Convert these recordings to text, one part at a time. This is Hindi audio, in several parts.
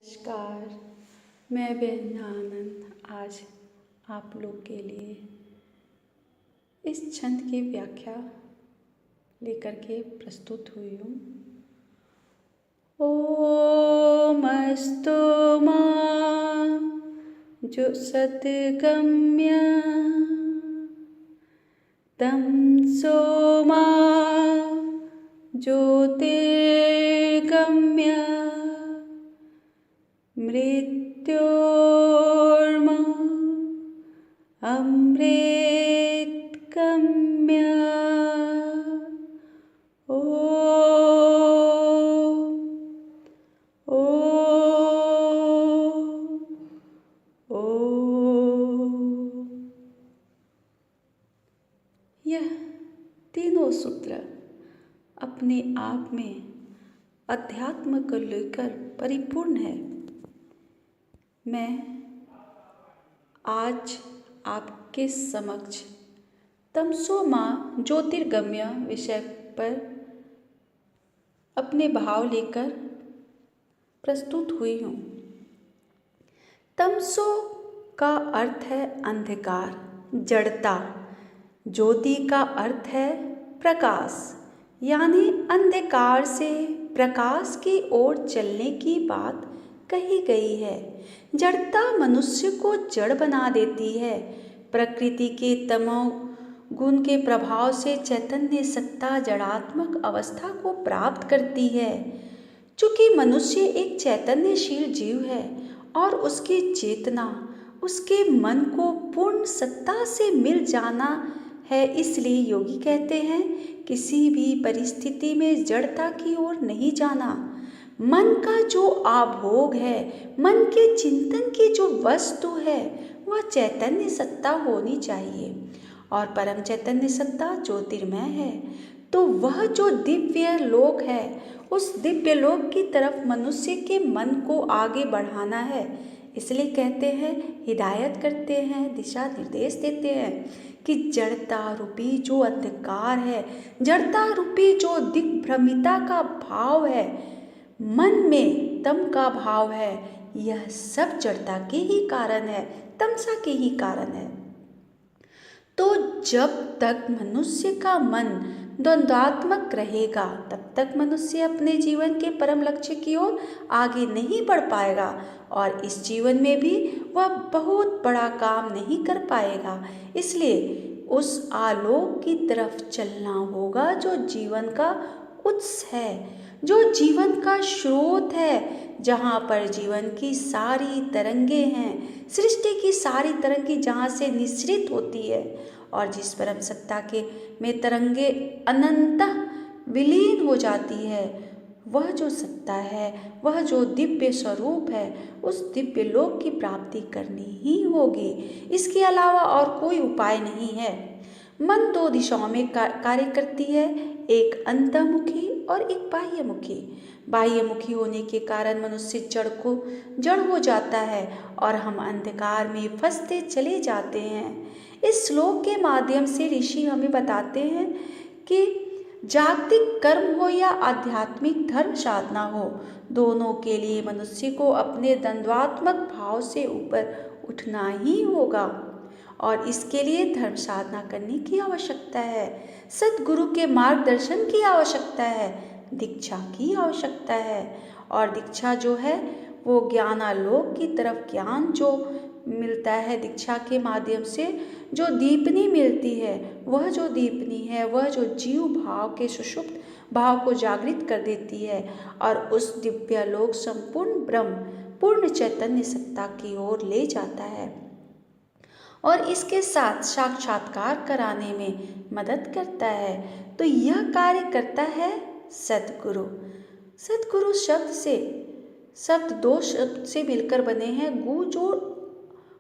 नमस्कार। मैं बेन्ना आनंद आज आप लोग के लिए इस छंद की व्याख्या लेकर के प्रस्तुत हुई हूँ। ओमस्तु मां जो सद्गम्य तमसो मां ज्योतिर्गम्य मृत्योर्मा अमृतगम्य। ओ ओ ओ यह तीनों सूत्र अपने आप में अध्यात्म को लेकर परिपूर्ण है। मैं आज आपके समक्ष तमसो मां ज्योतिर्गम्य विषय पर अपने भाव लेकर प्रस्तुत हुई हूँ। तमसो का अर्थ है अंधकार, जड़ता। ज्योति का अर्थ है प्रकाश, यानी अंधकार से प्रकाश की ओर चलने की बात कही गई है। जड़ता मनुष्य को जड़ बना देती है। प्रकृति के तमो गुण के प्रभाव से चैतन्य सत्ता जड़ात्मक अवस्था को प्राप्त करती है। चूँकि मनुष्य एक चैतन्यशील जीव है और उसकी चेतना उसके मन को पूर्ण सत्ता से मिल जाना है, इसलिए योगी कहते हैं किसी भी परिस्थिति में जड़ता की ओर नहीं जाना। मन का जो आभोग है, मन के चिंतन की जो वस्तु है, वह चैतन्य सत्ता होनी चाहिए और परम चैतन्य सत्ता ज्योतिर्मय है। तो वह जो दिव्य लोक है, उस दिव्य लोक की तरफ मनुष्य के मन को आगे बढ़ाना है। इसलिए कहते हैं, हिदायत करते हैं, दिशा निर्देश देते हैं कि जड़ता रूपी जो अंधकार है, जड़ता रूपी जो दिग्भ्रमिता का भाव है, मन में तम का भाव है, यह सब जड़ता के ही कारण है, तमसा के ही कारण है। तो जब तक मनुष्य का मन द्वंद्वात्मक रहेगा, तब तक मनुष्य अपने जीवन के परम लक्ष्य की ओर आगे नहीं बढ़ पाएगा और इस जीवन में भी वह बहुत बड़ा काम नहीं कर पाएगा। इसलिए उस आलोक की तरफ चलना होगा जो जीवन का उत्स है, जो जीवन का स्रोत है, जहाँ पर जीवन की सारी तरंगे हैं, सृष्टि की सारी तरंगे जहाँ से निःसृत होती है और जिस परम सत्ता के में तरंगे अनंतः विलीन हो जाती है, वह जो सत्ता है, वह जो दिव्य स्वरूप है, उस दिव्य लोक की प्राप्ति करनी ही होगी। इसके अलावा और कोई उपाय नहीं है। मन दो दिशाओं में कार्य करती है, एक अंतर्मुखी और एक बाह्यमुखी। बाह्यमुखी होने के कारण मनुष्य जड़ हो जाता है और हम अंधकार में फंसते चले जाते हैं। इस श्लोक के माध्यम से ऋषि हमें बताते हैं कि जागतिक कर्म हो या आध्यात्मिक धर्म साधना हो, दोनों के लिए मनुष्य को अपने द्वंद्वात्मक भाव से ऊपर उठना ही होगा और इसके लिए धर्म साधना करने की आवश्यकता है, सद्गुरु के मार्गदर्शन की आवश्यकता है, दीक्षा की आवश्यकता है। और दीक्षा जो है वो ज्ञानालोक की तरफ ज्ञान जो मिलता है, दीक्षा के माध्यम से जो दीपनी मिलती है, वह जो दीपनी है, वह जो जीव भाव के सुषुप्त भाव को जागृत कर देती है और उस दिव्य लोक संपूर्ण ब्रह्म पूर्ण चैतन्य सत्ता की ओर ले जाता है और इसके साथ साक्षात्कार कराने में मदद करता है। तो यह कार्य करता है सद्गुरु। सद्गुरु शब्द दो शब्द से मिलकर बने हैं।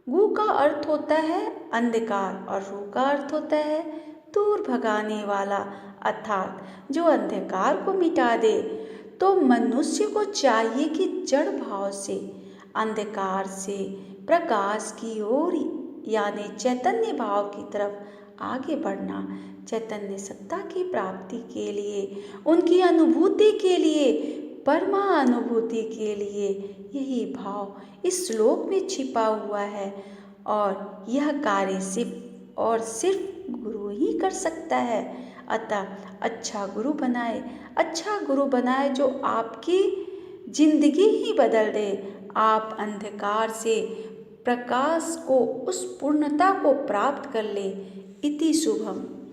गु का अर्थ होता है अंधकार और रू का अर्थ होता है दूर भगाने वाला, अर्थात जो अंधकार को मिटा दे। तो मनुष्य को चाहिए कि जड़ भाव से, अंधकार से प्रकाश की ओर यानी चैतन्य भाव की तरफ आगे बढ़ना, चैतन्य सत्ता की प्राप्ति के लिए, उनकी अनुभूति के लिए परमानुभूति के लिए यही भाव इस श्लोक में छिपा हुआ है और यह कार्य सिर्फ और सिर्फ गुरु ही कर सकता है। अतः अच्छा गुरु बनाए जो आपकी जिंदगी ही बदल दे। आप अंधकार से प्रकाश को, उस पूर्णता को प्राप्त कर ले। इति शुभम।